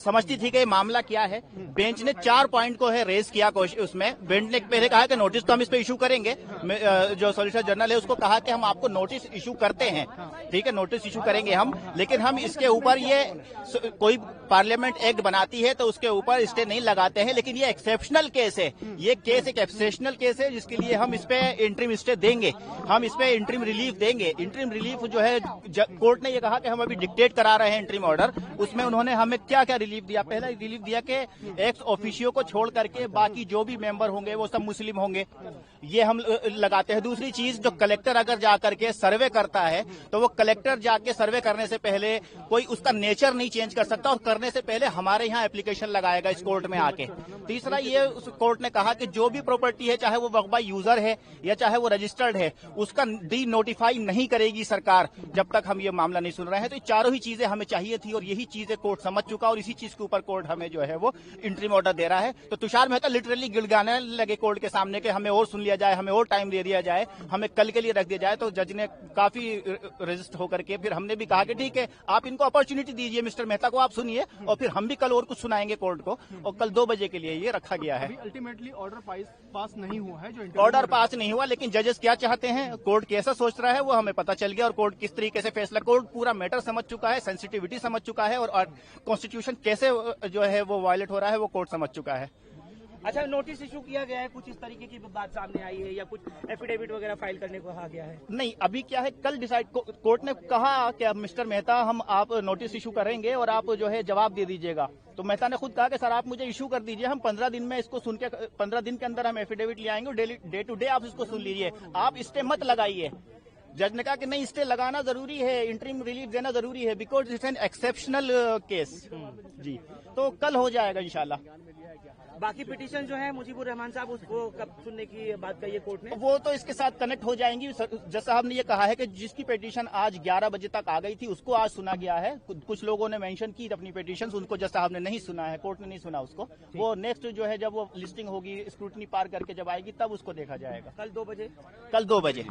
समझती थी कि ये मामला क्या है। बेंच ने 4 पॉइंट को है रेज किया उसमें। बेंच ने पहले कहा कि नोटिस तो हम इस पे इशू करेंगे। जो सॉलिसिटर जनरल है उसको कहा कि हम आपको नोटिस इशू करते हैं, ठीक है, नोटिस इशू करेंगे हम, लेकिन हम इसके ऊपर ये कोई पार्लियामेंट एक्ट बनाती है तो उसके ऊपर स्टे नहीं लगाते हैं। लेकिन ये एक्सेप्शनल केस है, ये केस एक एक्सेप्शनल केस है जिसके लिए हम इस पे इंटरिम स्टे देंगे, हम इस पे इंटरिम रिलीफ देंगे। इंटरिम रिलीफ जो है कोर्ट ने ये कहा कि हम अभी डिक्टेट करा रहे हैं इंटरिम ऑर्डर, उसमें उन्होंने हमें क्या क्या रिलीफ दिया। पहला रिलीफ दिया कि एक्स ऑफिशियो को छोड़ करके बाकी जो भी मेंबर होंगे वो सब मुस्लिम होंगे, ये हम लगाते हैं। दूसरी चीज, जो कलेक्टर अगर जाकर के सर्वे करता है तो वो कलेक्टर जाके सर्वे करने से पहले कोई उसका नेचर नहीं चेंज कर सकता और करने से पहले हमारे यहाँ एप्लीकेशन लगाएगा इस कोर्ट में आके। तीसरा, ये उस कोर्ट ने कहा कि जो भी प्रॉपर्टी है, चाहे वो वक्फ बाय यूजर है या चाहे वो रजिस्टर्ड है, उसका डी नोटिफाई नहीं करेगी सरकार जब तक हम ये मामला नहीं सुन रहे हैं। तो ये चारों ही चीजें हमें चाहिए थी और यही चीजें कोर्ट समझ चुका और इसी चीज के ऊपर कोर्ट हमें जो है वो इंटरिम ऑर्डर दे रहा है। तो तुषार मेहता लिटरली गिड़गिड़ाने लगे कोर्ट के सामने कि हमें और सुन लिया जाए, हमें और टाइम दे दिया जाए, हमें कल के लिए रख दिया जाए। तो जज ने काफी रजिस्ट होकर के फिर हमने भी कहा कि ठीक है, आप इनको अपॉर्चुनिटी दीजिए, मिस्टर मेहता को आप सुनिए और फिर हम भी कल और कुछ सुनाएंगे कोर्ट को। और कल 2 बजे के लिए ये रखा गया है। अल्टीमेटली ऑर्डर पास नहीं हुआ है, जो ऑर्डर पास नहीं हुआ, लेकिन जजेस क्या चाहते हैं, कोर्ट कैसा सोच रहा है वो हमें पता चल गया और कोर्ट किस तरीके से फैसला, कोर्ट पूरा मैटर समझ चुका है, सेंसिटिविटी समझ चुका है और कॉन्स्टिट्यूशन कैसे जो है वो वायलेट हो रहा है वो कोर्ट समझ चुका है। अच्छा, नोटिस इशू किया गया है, कुछ इस तरीके की बात सामने आई है या कुछ एफिडेविट वगैरह फाइल करने को कहा गया है? नहीं, अभी क्या है, कल डिसाइड कोर्ट ने कहा कि अब मिस्टर मेहता हम आप नोटिस इशू करेंगे और आप जो है जवाब दे दीजिएगा। तो मेहता ने खुद कहा कि सर आप मुझे इशू कर दीजिए, हम 15 दिन में इसको सुन के 15 दिन के अंदर हम एफिडेविट ले आएंगे, डे टू डे आप इसको सुन लीजिए, आप स्टे मत लगाइए। जज ने कहा कि नहीं, स्टे लगाना जरूरी है, इंटरिम रिलीफ देना जरूरी है, because it's an exceptional case. जी, तो कल हो जाएगा इंशाल्लाह। बाकी पिटीशन जो है मुजीबुर रहमान साहब, उसको कब सुनने की बात कही है कोर्ट ने? वो तो इसके साथ कनेक्ट हो जाएंगी। जज साहब ने ये कहा है कि जिसकी पिटीशन आज 11 बजे तक आ गई थी उसको आज सुना गया है। कुछ लोगों ने मेंशन की अपनी पिटीशन, उनको जज साहब ने नहीं सुना है, कोर्ट ने नहीं सुना उसको। वो नेक्स्ट जो है जब वो लिस्टिंग होगी, स्क्रूटनी पार करके जब आएगी तब उसको देखा जाएगा। कल 2 बजे? कल 2 बजे।